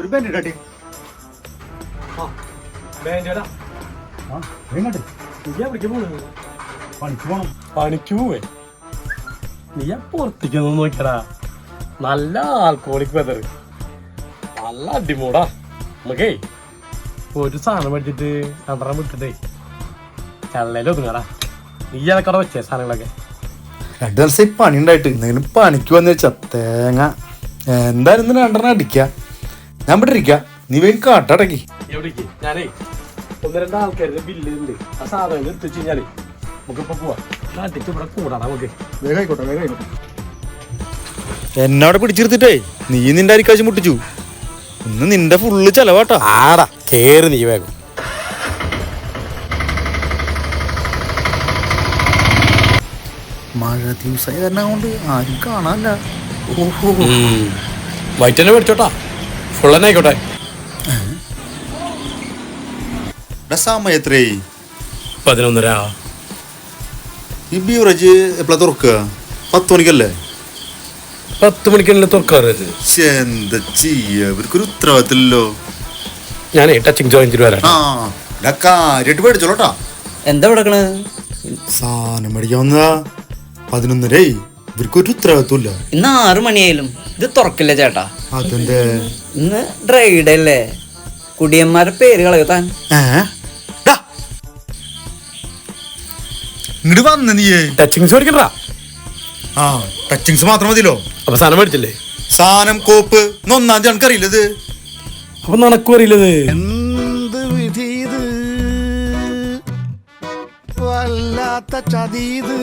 ഒരു ബാൻഡ് ഇടട്ടെ. പണിക്ക് പോവേ നീ പുറത്തേക്കൊന്നും നോക്കിയടാ. നല്ല ആൽക്കോളിക് വെതർ, നല്ല അടിമൂടാ. നമുക്കേ ഒരു സാധനം മേടിച്ചിട്ട് രണ്ടെണ്ണം വിട്ടിട്ടേ ചള്ളയില് ഒതുങ്ങടാ. നീ അതൊക്കെ വെച്ചേ സാധനങ്ങളൊക്കെ. 2 ദിവസം പണി ഉണ്ടായിട്ട് എന്തെങ്കിലും പണിക്ക് വന്ന് വെച്ചാ തേങ്ങ എന്തായാലും ഇന്ന് 2 അടിക്ക. ഞാൻ ഇവിടെ ഇരിക്ക, നീ വേഗം കാട്ടടക്കി. എവിടേക്ക്? ഞാനേ 1-2 ആൾക്കാരുടെ ബില്ലുണ്ട്. ആ സാധനങ്ങൾ എടുത്തു വെച്ച് കഴിഞ്ഞാലേ നമുക്കിപ്പോ പോവാ. നാട്ടിക്ക് ഇവിടെ കൂടാടാ നമുക്ക്. വേഗം ആയിക്കോട്ടെ, വേഗം ആയിക്കോട്ടെ. എന്നോടെ പിടിച്ചെടുത്തിട്ടേ നീ നിന്റെ അരിക്കാശ് മുട്ടിച്ചു. ഇന്ന് നിന്റെ ഫുള്ള് ചെലവാട്ടാ. ആടാ കേറി നീ വേഗം. മഴ ദിവസമായി കാരണം കൊണ്ട് ആരും കാണാനില്ല. വൈറ്റ് തന്നെ മേടിച്ചോട്ടാ, ഫുൾ തന്നെ ആയിക്കോട്ടെ. സമയം എത്രയായി? 11:30. ഈ ബീവറേജ് എപ്പോഴാ തുറക്കുക? 10 മണിക്കല്ലേ? 10 മണിക്കല്ലേ തുറക്കാറ്? എന്താ ചെയ്യാ, ഇവർക്കൊരു ഉത്തരവാദിത്തമില്ലല്ലോ. ഞാനേ ടച്ചിങ് ജോയിൻ വരാം. കാര്യമായിട്ട് മേടിച്ചോളട്ടാ. എന്താ കൊടുക്കണത്? സാധനം മേടിക്കാവുന്നതാ. 11:30. ഇവർക്കൊരു ഉത്തരവാദിത്തമില്ല. ഇന്ന് 6 മണിയായാലും ഇത് തുറക്കില്ല ചേട്ടാ. അതെന്റെ ഇന്ന് ഡ്രൈഡേ അല്ലേ? കുടിയന്മാരുടെ പേര് കളയോ താൻ? ഇങ്ങോട്ട് വന്ന നീ ടച്ചിങ്സ് മേടിക്കണ്ടാ. ടച്ചിങ്സ് മാത്രം മതിയല്ലോ. അപ്പൊ സാധനം മേടിച്ചില്ലേ? സാധനം കോപ്പ് 1-ാം തീയതി എനിക്കറിയില്ലത്. അപ്പൊ നടക്കും അറിയില്ലത്. എന്ത് വിധി ഇത്, വല്ലാത്ത ചതീത്.